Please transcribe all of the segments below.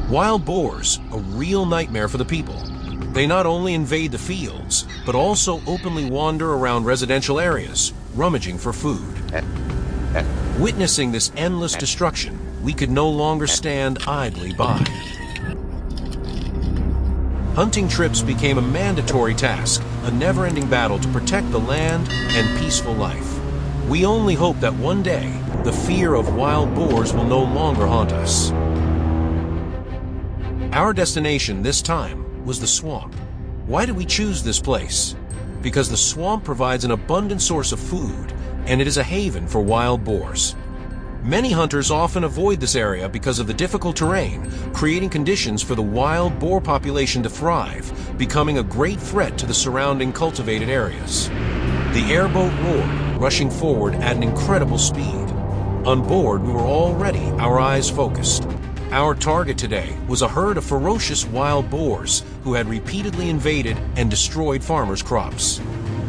Wild boars, a real nightmare for the people. They not only invade the fields, but also openly wander around residential areas, rummaging for food. Witnessing this endless destruction, we could no longer stand idly by. Hunting trips became a mandatory task, a never-ending battle to protect the land and peaceful life. We only hope that one day, the fear of wild boars will no longer haunt us. Our destination this time was the swamp. Why did we choose this place? Because the swamp provides an abundant source of food, and it is a haven for wild boars. Many hunters often avoid this area because of the difficult terrain, creating conditions for the wild boar population to thrive, becoming a great threat to the surrounding cultivated areas. The airboat roared, rushing forward at an incredible speed. On board, we were all ready, our eyes focused. Our target today was a herd of ferocious wild boars who had repeatedly invaded and destroyed farmers' crops.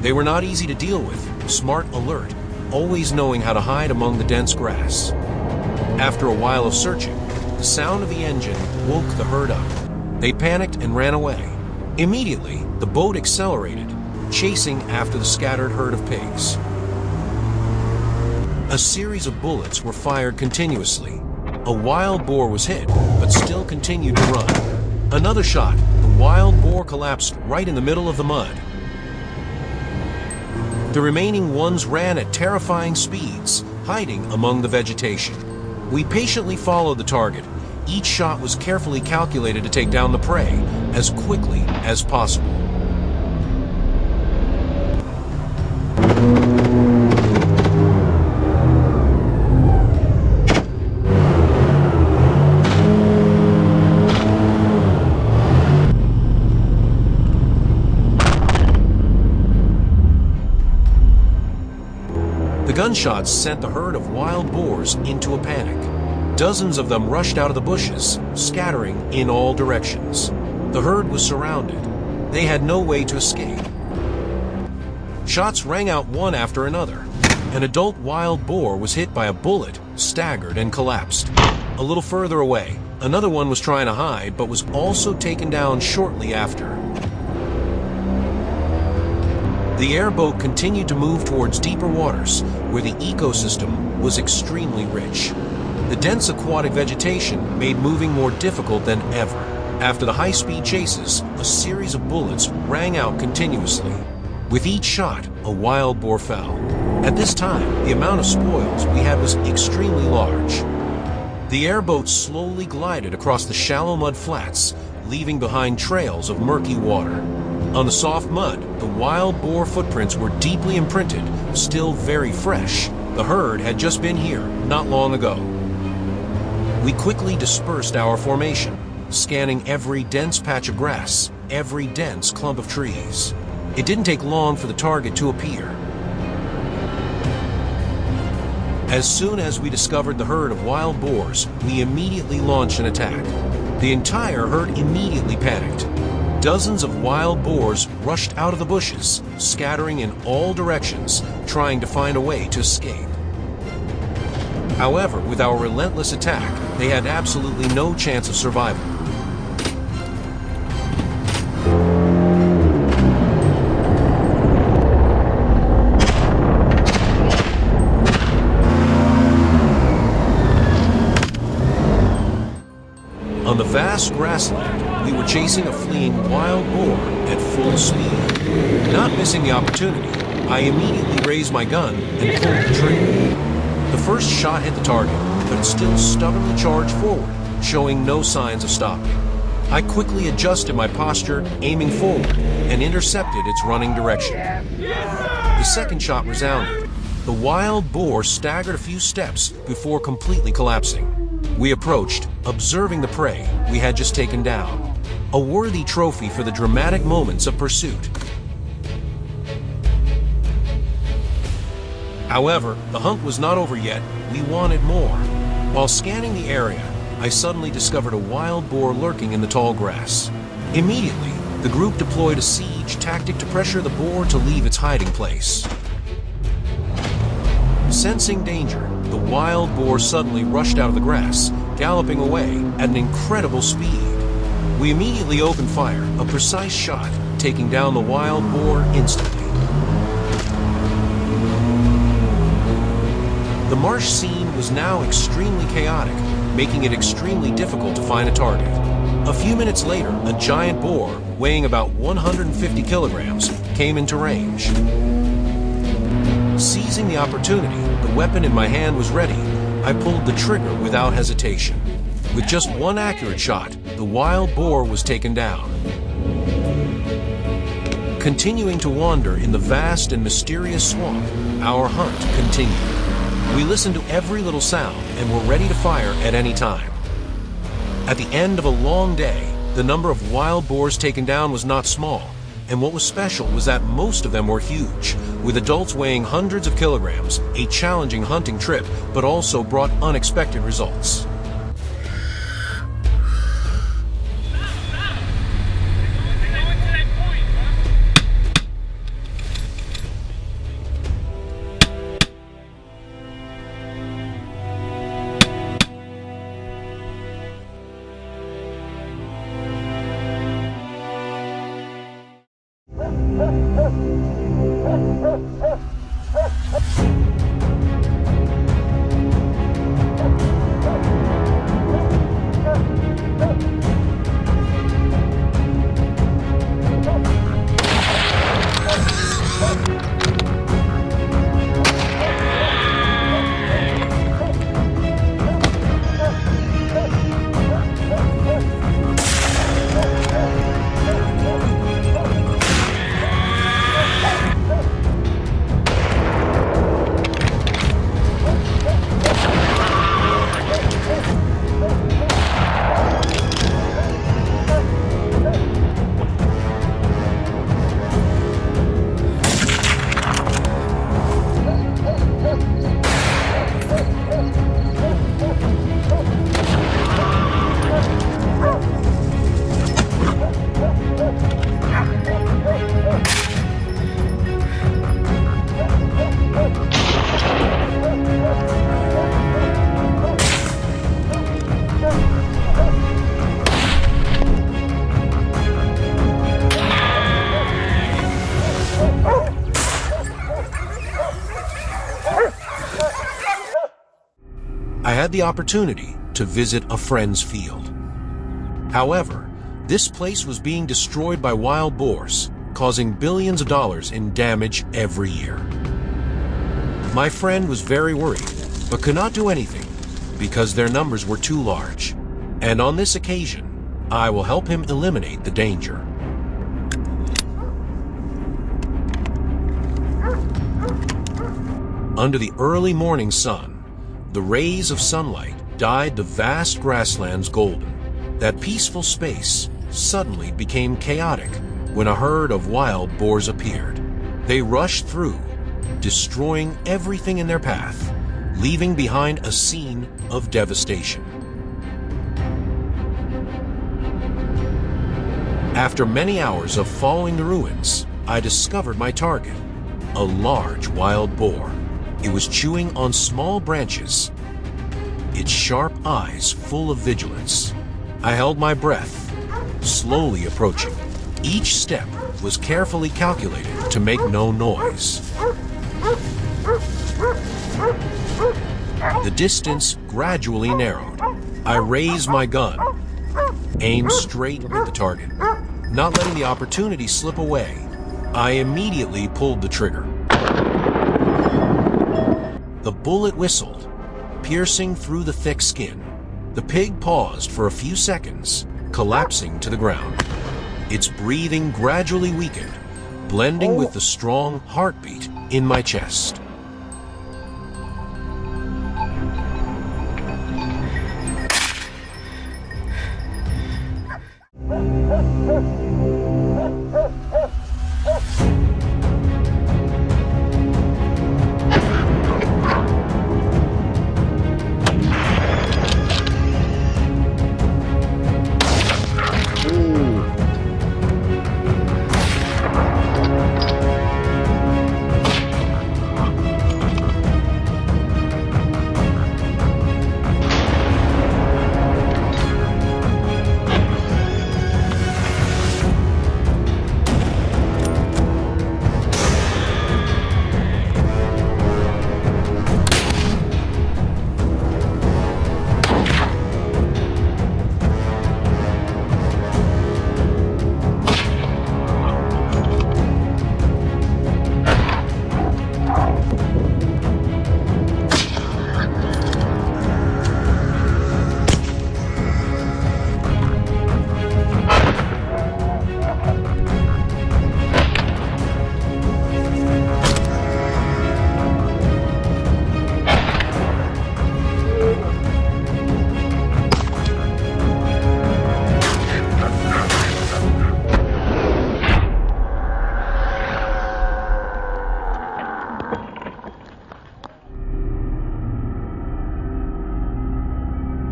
They were not easy to deal with, smart, alert, always knowing how to hide among the dense grass. After a while of searching, the sound of the engine woke the herd up. They panicked and ran away. Immediately, the boat accelerated, chasing after the scattered herd of pigs. A series of bullets were fired continuously. A wild boar was hit, but still continued to run. Another shot, the wild boar collapsed right in the middle of the mud. The remaining ones ran at terrifying speeds, hiding among the vegetation. We patiently followed the target. Each shot was carefully calculated to take down the prey as quickly as possible. The gunshots sent the herd of wild boars into a panic. Dozens of them rushed out of the bushes, scattering in all directions. The herd was surrounded. They had no way to escape. Shots rang out one after another. An adult wild boar was hit by a bullet, staggered, and collapsed. A little further away, another one was trying to hide, but was also taken down shortly after. The airboat continued to move towards deeper waters, where the ecosystem was extremely rich. The dense aquatic vegetation made moving more difficult than ever. After the high-speed chases, a series of bullets rang out continuously. With each shot, a wild boar fell. At this time, the amount of spoils we had was extremely large. The airboat slowly glided across the shallow mud flats, leaving behind trails of murky water. On the soft mud, the wild boar footprints were deeply imprinted, still very fresh. The herd had just been here not long ago. We quickly dispersed our formation, scanning every dense patch of grass, every dense clump of trees. It didn't take long for the target to appear. As soon as we discovered the herd of wild boars, we immediately launched an attack. The entire herd immediately panicked. Dozens of wild boars rushed out of the bushes, scattering in all directions, trying to find a way to escape. However, with our relentless attack, they had absolutely no chance of survival. On the vast grassland, we were chasing a fleeing wild boar at full speed. Not missing the opportunity, I immediately raised my gun and pulled the trigger. The first shot hit the target, but it still stubbornly charged forward, showing no signs of stopping. I quickly adjusted my posture, aiming forward, and intercepted its running direction. The second shot resounded. The wild boar staggered a few steps before completely collapsing. We approached, observing the prey we had just taken down. A worthy trophy for the dramatic moments of pursuit. However, the hunt was not over yet. We wanted more. While scanning the area, I suddenly discovered a wild boar lurking in the tall grass. Immediately, the group deployed a siege tactic to pressure the boar to leave its hiding place. Sensing danger, the wild boar suddenly rushed out of the grass, galloping away at an incredible speed. We immediately opened fire, a precise shot, taking down the wild boar instantly. The marsh scene was now extremely chaotic, making it extremely difficult to find a target. A few minutes later, a giant boar, weighing about 150 kilograms, came into range. Seizing the opportunity, the weapon in my hand was ready. I pulled the trigger without hesitation. With just one accurate shot, the wild boar was taken down. Continuing to wander in the vast and mysterious swamp, our hunt continued. We listened to every little sound and were ready to fire at any time. At the end of a long day, the number of wild boars taken down was not small, and what was special was that most of them were huge, with adults weighing hundreds of kilograms, a challenging hunting trip, but also brought unexpected results. I had the opportunity to visit a friend's field. However, this place was being destroyed by wild boars, causing billions of dollars in damage every year. My friend was very worried, but could not do anything because their numbers were too large. And on this occasion, I will help him eliminate the danger. Under the early morning sun, the rays of sunlight dyed the vast grasslands golden. That peaceful space suddenly became chaotic when a herd of wild boars appeared. They rushed through, destroying everything in their path, leaving behind a scene of devastation. After many hours of following the ruins, I discovered my target, a large wild boar. It was chewing on small branches, its sharp eyes full of vigilance. I held my breath, slowly approaching. Each step was carefully calculated to make no noise. The distance gradually narrowed. I raised my gun, aimed straight at the target. Not letting the opportunity slip away, I immediately pulled the trigger. The bullet whistled, piercing through the thick skin. The pig paused for a few seconds, collapsing to the ground. Its breathing gradually weakened, blending with the strong heartbeat in my chest.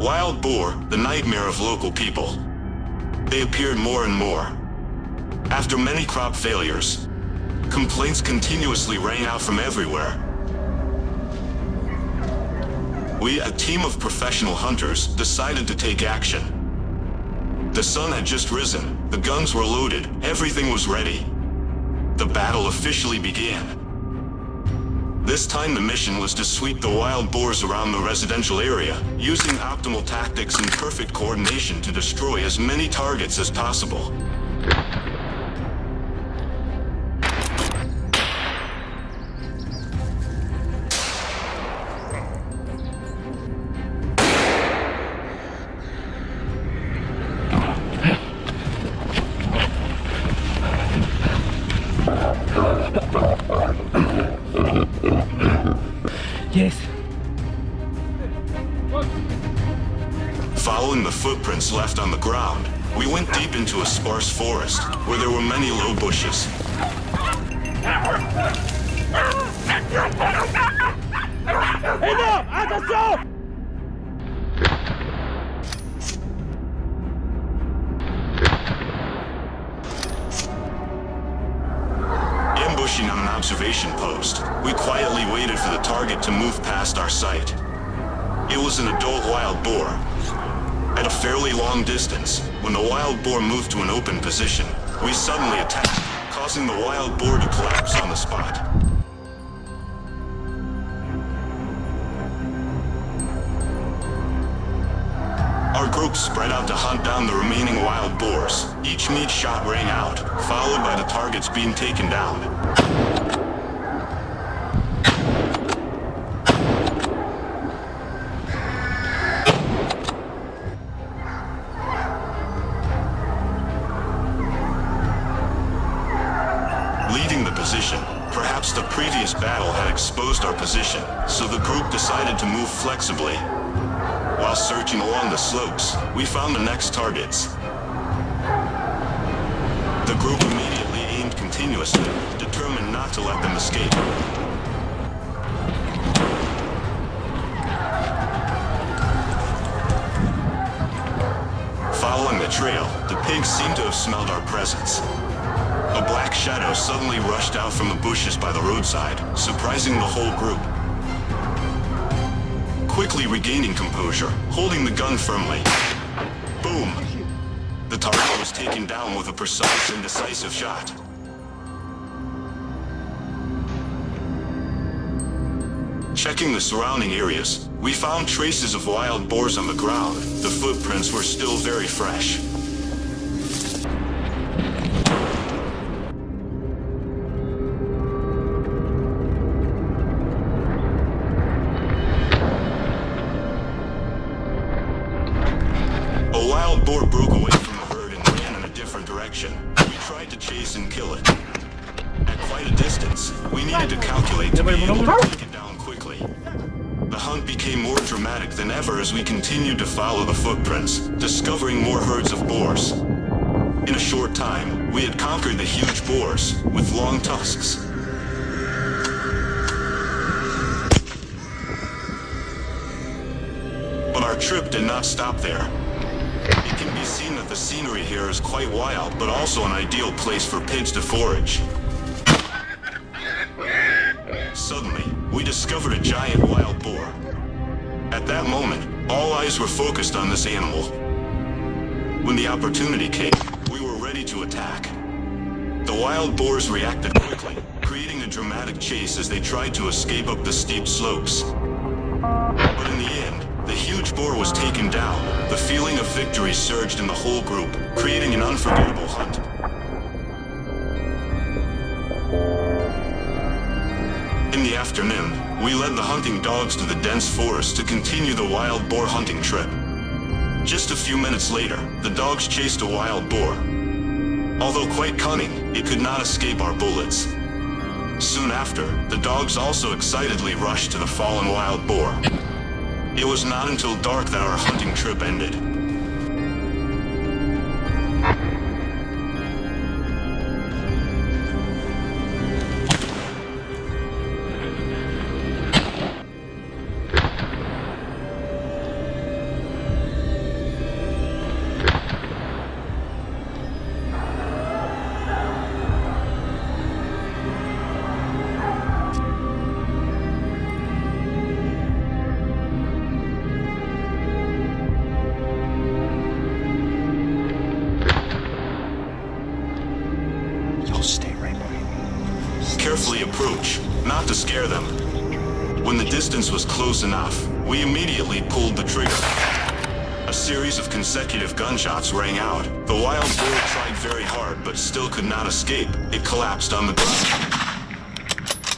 Wild boar, the nightmare of local people. They appeared more and more. After many crop failures, complaints continuously rang out from everywhere. We, a team of professional hunters, decided to take action. The sun had just risen, the guns were loaded, everything was ready. The battle officially began. This time the mission was to sweep the wild boars around the residential area, using optimal tactics and perfect coordination to destroy as many targets as possible. Yes. Following the footprints left on the ground, we went deep into a sparse forest, where there were many low bushes. Enough! Attention! Ambushing on an observation post, we quietly waited for the target to move past our sight. It was an adult wild boar. At a fairly long distance, when the wild boar moved to an open position, we suddenly attacked, causing the wild boar to collapse on the spot. Our group spread out to hunt down the remaining wild boars. Each meat shot rang out, followed by the targets being taken down. Leading the position, perhaps the previous battle had exposed our position, so the group decided to move flexibly. While searching along the slopes, we found the next targets. The group immediately aimed continuously, determined not to let them escape. Following the trail, the pigs seemed to have smelled our presence. A black shadow suddenly rushed out from the bushes by the roadside, surprising the whole group. Quickly regaining composure, holding the gun firmly. Boom! The target was taken down with a precise and decisive shot. Checking the surrounding areas, we found traces of wild boars on the ground. The footprints were still very fresh. A wild boar broke away from the herd and ran in a different direction. We tried to chase and kill it. At quite a distance, we needed to calculate to be able to take it down quickly. The hunt became more dramatic than ever as we continued to follow the footprints, discovering more herds of boars. In a short time, we had conquered the huge boars with long tusks. But our trip did not stop there. It can be seen that the scenery here is quite wild, but also an ideal place for pigs to forage. Suddenly, we discovered a giant wild boar. At that moment, all eyes were focused on this animal. When the opportunity came, we were ready to attack. The wild boars reacted quickly, creating a dramatic chase as they tried to escape up the steep slopes. But in the end, the huge boar was taken down. The feeling of victory surged in the whole group, creating an unforgettable hunt. In the afternoon, we led the hunting dogs to the dense forest to continue the wild boar hunting trip. Just a few minutes later, the dogs chased a wild boar. Although quite cunning, it could not escape our bullets. Soon after, the dogs also excitedly rushed to the fallen wild boar. It was not until dark that our hunting trip ended. to scare them. When the distance was close enough, we immediately pulled the trigger. A series of consecutive gunshots rang out. The wild boar tried very hard, but still could not escape. It collapsed on the ground.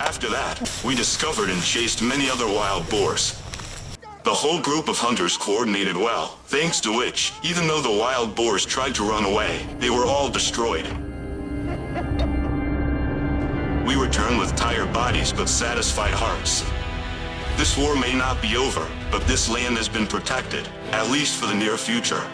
After that, we discovered and chased many other wild boars. The whole group of hunters coordinated well, thanks to which, even though the wild boars tried to run away, they were all destroyed. We returned with tired bodies but satisfied hearts. This war may not be over, but this land has been protected, at least for the near future.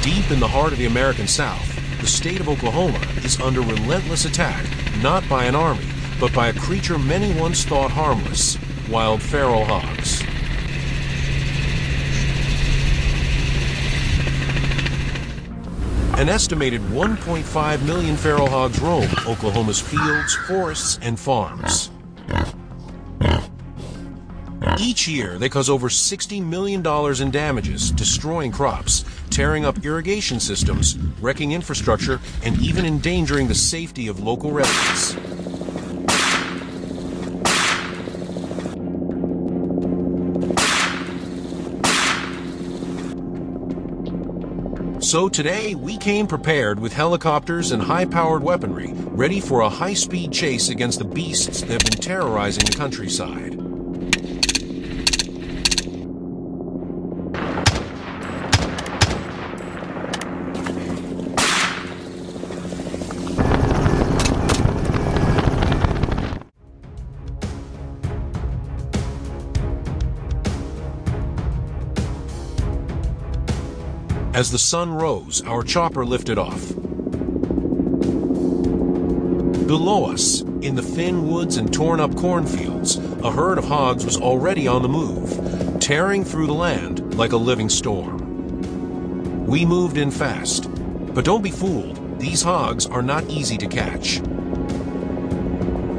Deep in the heart of the American South, the state of Oklahoma is under relentless attack, not by an army, but by a creature many once thought harmless, wild feral hogs. An estimated 1.5 million feral hogs roam Oklahoma's fields, forests, and farms. Each year, they cause over $60 million in damages, destroying crops, tearing up irrigation systems, wrecking infrastructure, and even endangering the safety of local residents. So today, we came prepared with helicopters and high-powered weaponry, ready for a high-speed chase against the beasts that have been terrorizing the countryside. As the sun rose, our chopper lifted off. Below us, in the thin woods and torn-up cornfields, a herd of hogs was already on the move, tearing through the land like a living storm. We moved in fast, but don't be fooled, these hogs are not easy to catch.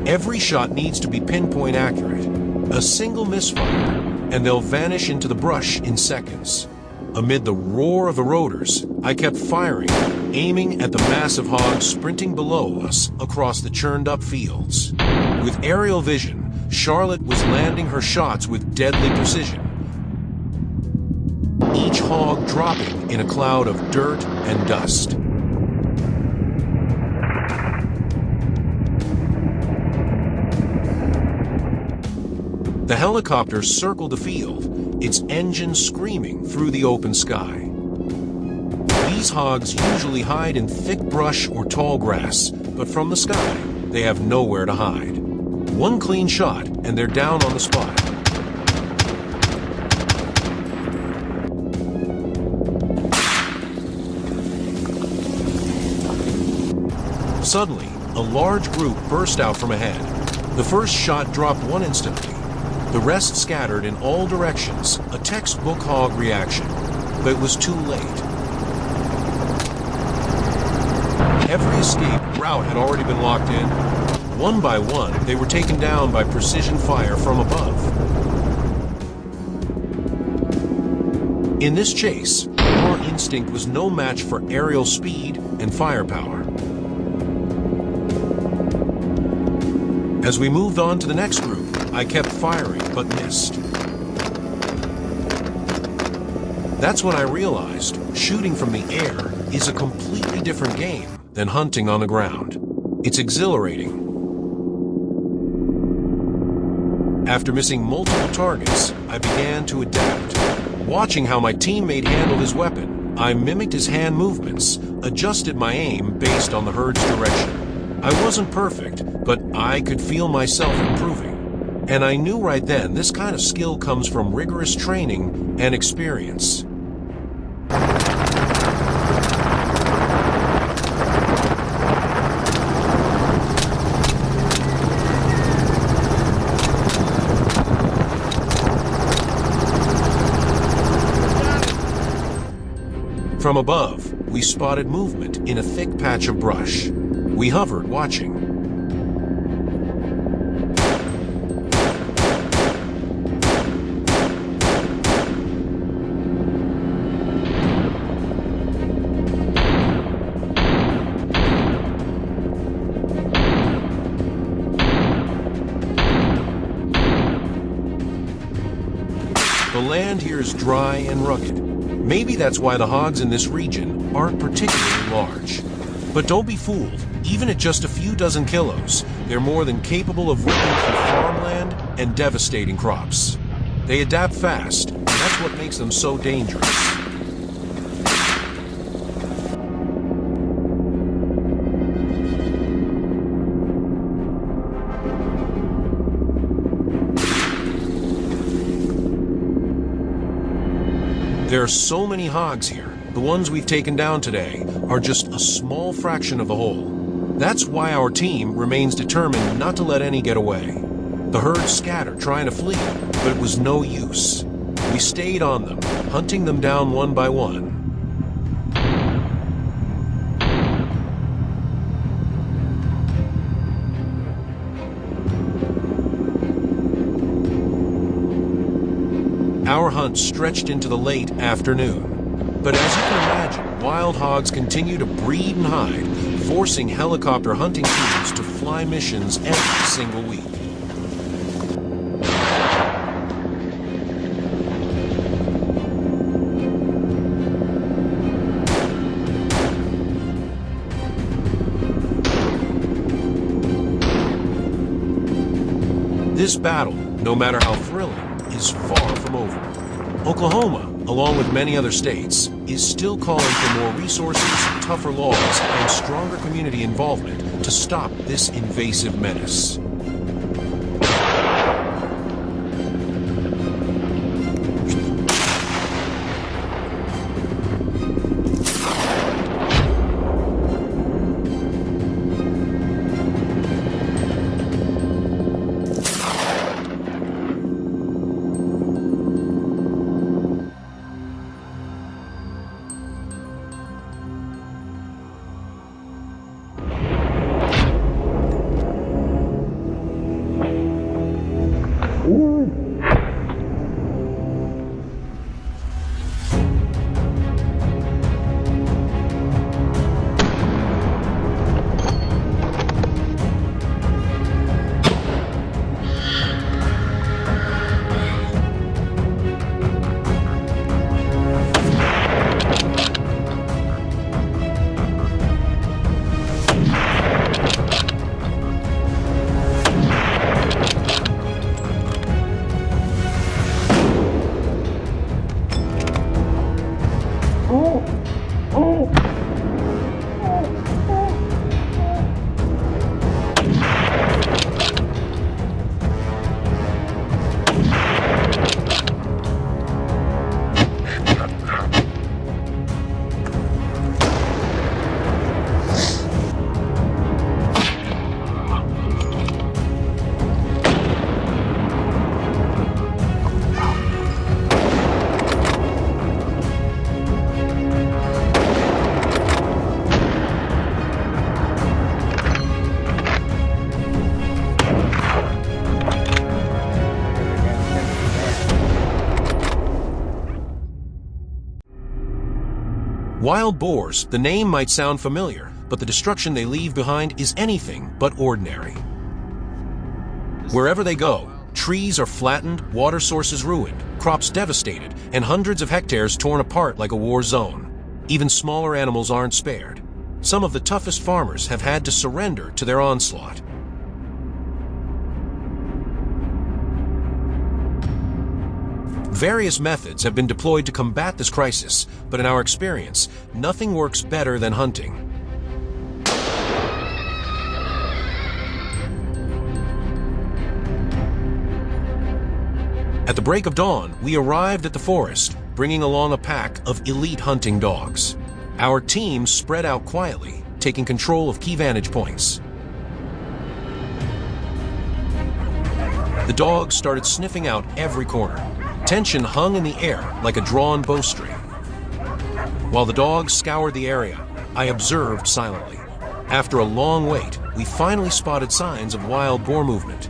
Every shot needs to be pinpoint accurate. A single misfire, and they'll vanish into the brush in seconds. Amid the roar of the rotors, I kept firing, aiming at the massive hogs sprinting below us across the churned-up fields. With aerial vision, Charlotte was landing her shots with deadly precision, each hog dropping in a cloud of dirt and dust. The helicopter circled the field, its engine screaming through the open sky. These hogs usually hide in thick brush or tall grass, but from the sky, they have nowhere to hide. One clean shot, and they're down on the spot. Suddenly, a large group burst out from ahead. The first shot dropped one instantly. The rest scattered in all directions, a textbook hog reaction, but it was too late. Every escape route had already been locked in. One by one, they were taken down by precision fire from above. In this chase, our instinct was no match for aerial speed and firepower. As we moved on to the next group, I kept firing but missed. That's when I realized shooting from the air is a completely different game than hunting on the ground. It's exhilarating. After missing multiple targets, I began to adapt. Watching how my teammate handled his weapon, I mimicked his hand movements, adjusted my aim based on the herd's direction. I wasn't perfect, but I could feel myself improving. And I knew right then this kind of skill comes from rigorous training and experience. From above, we spotted movement in a thick patch of brush. We hovered, watching. The land here is dry and rugged. Maybe that's why the hogs in this region aren't particularly large. But don't be fooled. Even at just a few dozen kilos, they're more than capable of ripping through farmland and devastating crops. They adapt fast, and that's what makes them so dangerous. There are so many hogs here. The ones we've taken down today are just a small fraction of the whole. That's why our team remains determined not to let any get away. The herd scattered trying to flee, but it was no use. We stayed on them, hunting them down one by one. Our hunt stretched into the late afternoon. But as you can imagine, wild hogs continue to breed and hide, forcing helicopter hunting teams to fly missions every single week. This battle, no matter how thrilling, is far from over. Oklahoma, along with many other states, is still calling for more resources, tougher laws, and stronger community involvement to stop this invasive menace. Wild boars, the name might sound familiar, but the destruction they leave behind is anything but ordinary. Wherever they go, trees are flattened, water sources ruined, crops devastated, and hundreds of hectares torn apart like a war zone. Even smaller animals aren't spared. Some of the toughest farmers have had to surrender to their onslaught. Various methods have been deployed to combat this crisis, but in our experience, nothing works better than hunting. At the break of dawn, we arrived at the forest, bringing along a pack of elite hunting dogs. Our team spread out quietly, taking control of key vantage points. The dogs started sniffing out every corner. Tension hung in the air like a drawn bowstring. While the dogs scoured the area, I observed silently. After a long wait, we finally spotted signs of wild boar movement.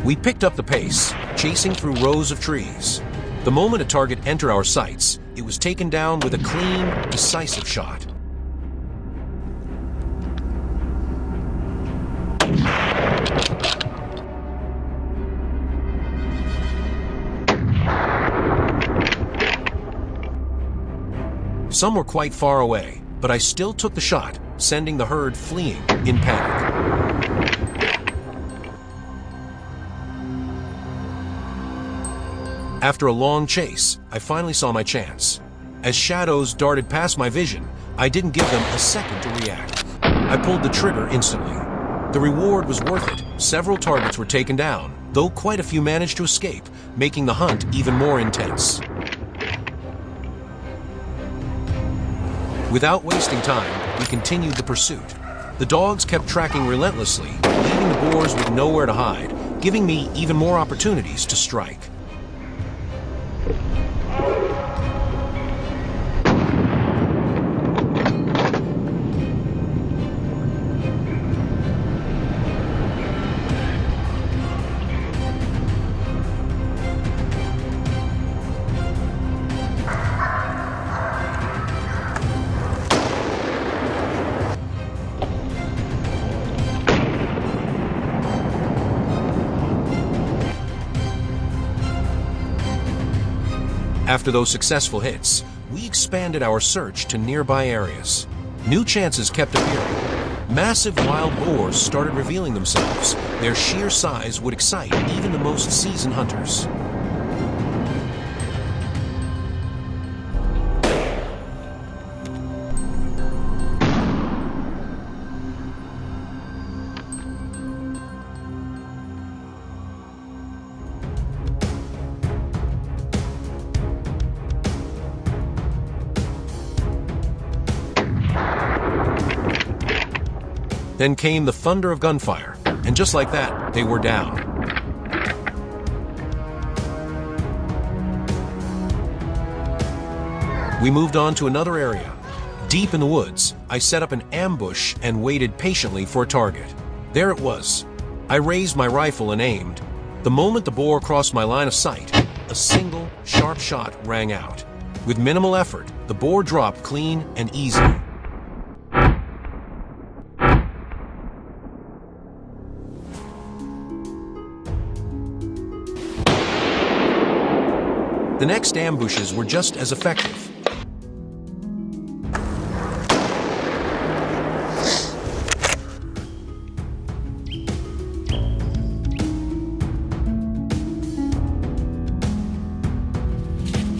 We picked up the pace, chasing through rows of trees. The moment a target entered our sights, it was taken down with a clean, decisive shot. Some were quite far away, but I still took the shot, sending the herd fleeing in panic. After a long chase, I finally saw my chance. As shadows darted past my vision, I didn't give them a second to react. I pulled the trigger instantly. The reward was worth it. Several targets were taken down, though quite a few managed to escape, making the hunt even more intense. Without wasting time, we continued the pursuit. The dogs kept tracking relentlessly, leaving the boars with nowhere to hide, giving me even more opportunities to strike. After those successful hits, we expanded our search to nearby areas. New chances kept appearing. Massive wild boars started revealing themselves. Their sheer size would excite even the most seasoned hunters. Then came the thunder of gunfire, and just like that, they were down. We moved on to another area. Deep in the woods, I set up an ambush and waited patiently for a target. There it was. I raised my rifle and aimed. The moment the boar crossed my line of sight, a single, sharp shot rang out. With minimal effort, the boar dropped clean and easy. The next ambushes were just as effective.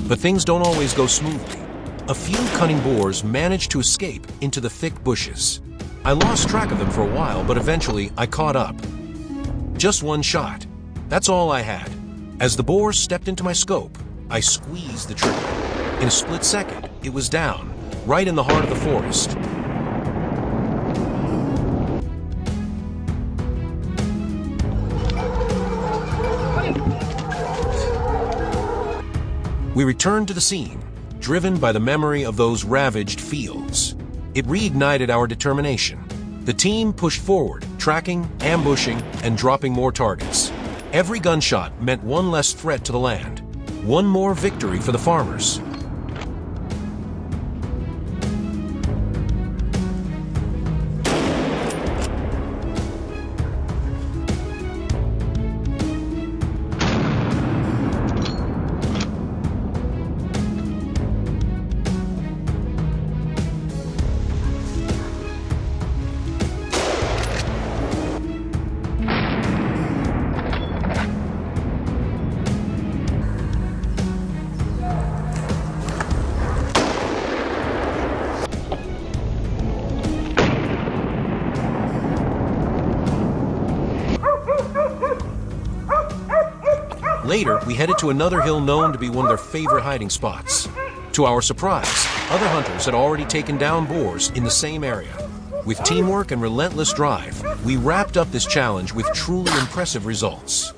But things don't always go smoothly. A few cunning boars managed to escape into the thick bushes. I lost track of them for a while, but eventually I caught up. Just one shot. That's all I had. As the boar stepped into my scope, I squeezed the trigger. In a split second, it was down, right in the heart of the forest. We returned to the scene, driven by the memory of those ravaged fields. It reignited our determination. The team pushed forward, tracking, ambushing, and dropping more targets. Every gunshot meant one less threat to the land. One more victory for the farmers. Later, we headed to another hill known to be one of their favorite hiding spots. To our surprise, other hunters had already taken down boars in the same area. With teamwork and relentless drive, we wrapped up this challenge with truly impressive results.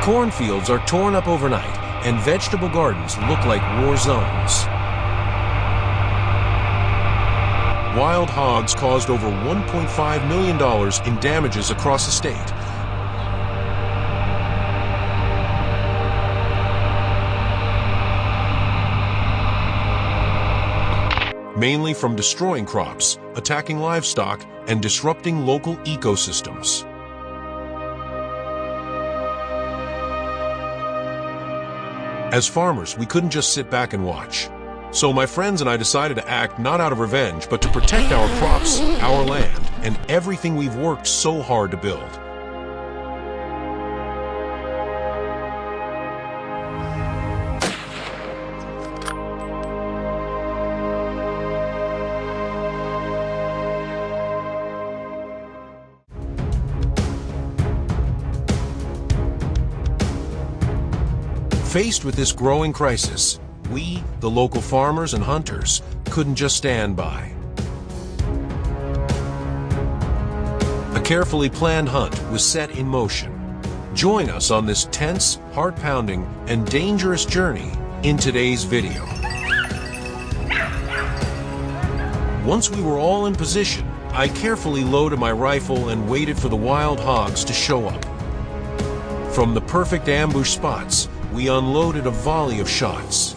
Cornfields are torn up overnight, and vegetable gardens look like war zones. Wild hogs caused over $1.5 million in damages across the state. Mainly from destroying crops, attacking livestock, and disrupting local ecosystems. As farmers, we couldn't just sit back and watch. So my friends and I decided to act not out of revenge, but to protect our crops, our land, and everything we've worked so hard to build. Faced with this growing crisis, we, the local farmers and hunters, couldn't just stand by. A carefully planned hunt was set in motion. Join us on this tense, heart-pounding, and dangerous journey in today's video. Once we were all in position, I carefully loaded my rifle and waited for the wild hogs to show up. From the perfect ambush spots, we unloaded a volley of shots.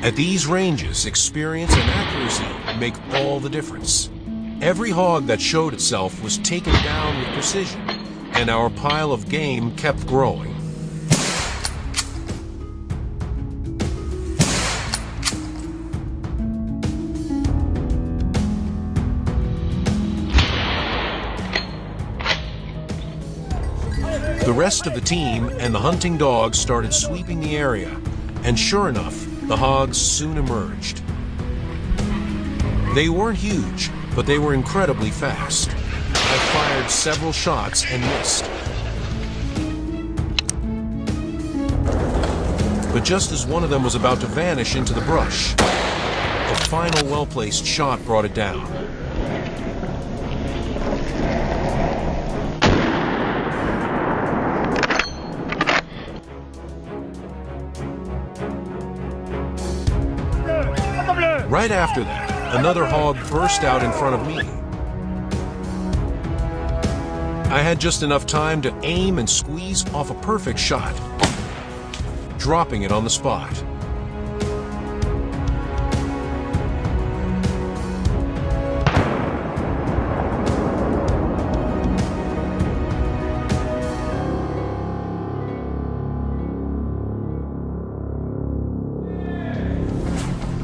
At these ranges, experience and accuracy make all the difference. Every hog that showed itself was taken down with precision, and our pile of game kept growing. The rest of the team and the hunting dogs started sweeping the area, and sure enough, the hogs soon emerged. They weren't huge, but they were incredibly fast. I fired several shots and missed. But just as one of them was about to vanish into the brush, a final well-placed shot brought it down. Right after that, another hog burst out in front of me. I had just enough time to aim and squeeze off a perfect shot, dropping it on the spot.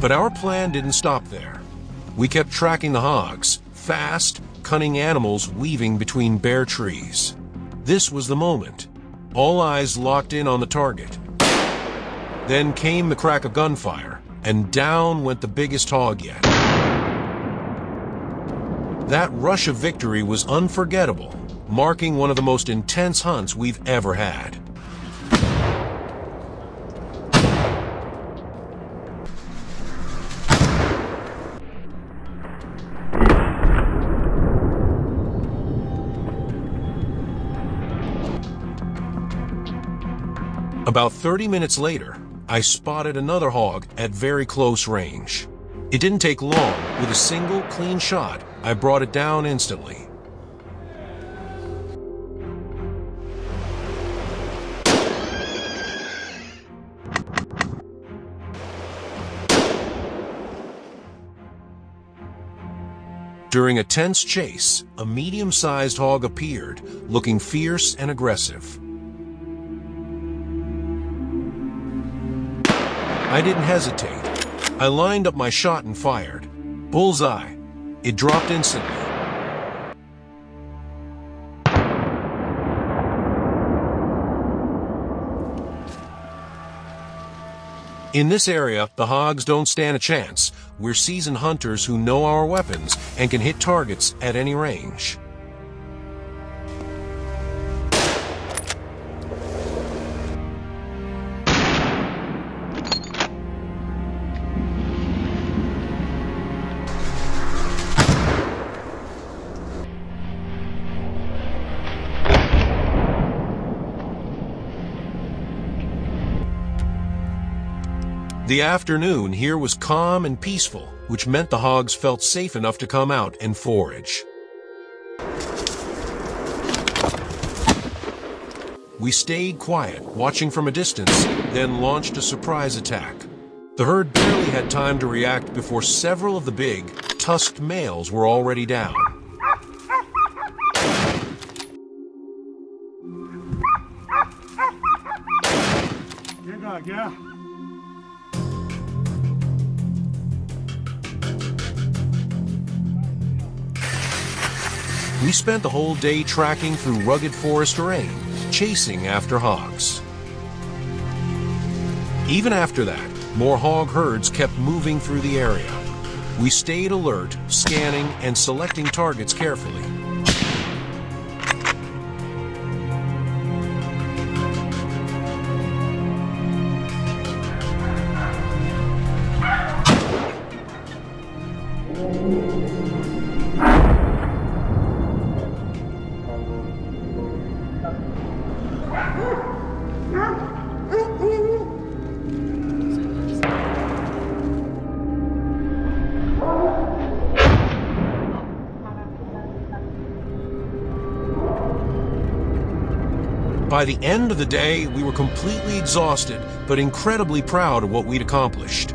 But our plan didn't stop there. We kept tracking the hogs, fast, cunning animals weaving between bare trees. This was the moment. All eyes locked in on the target. Then came the crack of gunfire, and down went the biggest hog yet. That rush of victory was unforgettable, marking one of the most intense hunts we've ever had. About 30 minutes later, I spotted another hog at very close range. It didn't take long. With a single clean shot, I brought it down instantly. During a tense chase, a medium-sized hog appeared, looking fierce and aggressive. I didn't hesitate. I lined up my shot and fired. Bullseye. It dropped instantly. In this area, the hogs don't stand a chance. We're seasoned hunters who know our weapons and can hit targets at any range. The afternoon here was calm and peaceful, which meant the hogs felt safe enough to come out and forage. We stayed quiet, watching from a distance, then launched a surprise attack. The herd barely had time to react before several of the big, tusked males were already down. Yeah. We spent the whole day tracking through rugged forest terrain, chasing after hogs. Even after that, more hog herds kept moving through the area. We stayed alert, scanning and selecting targets carefully. By the end of the day, we were completely exhausted, but incredibly proud of what we'd accomplished.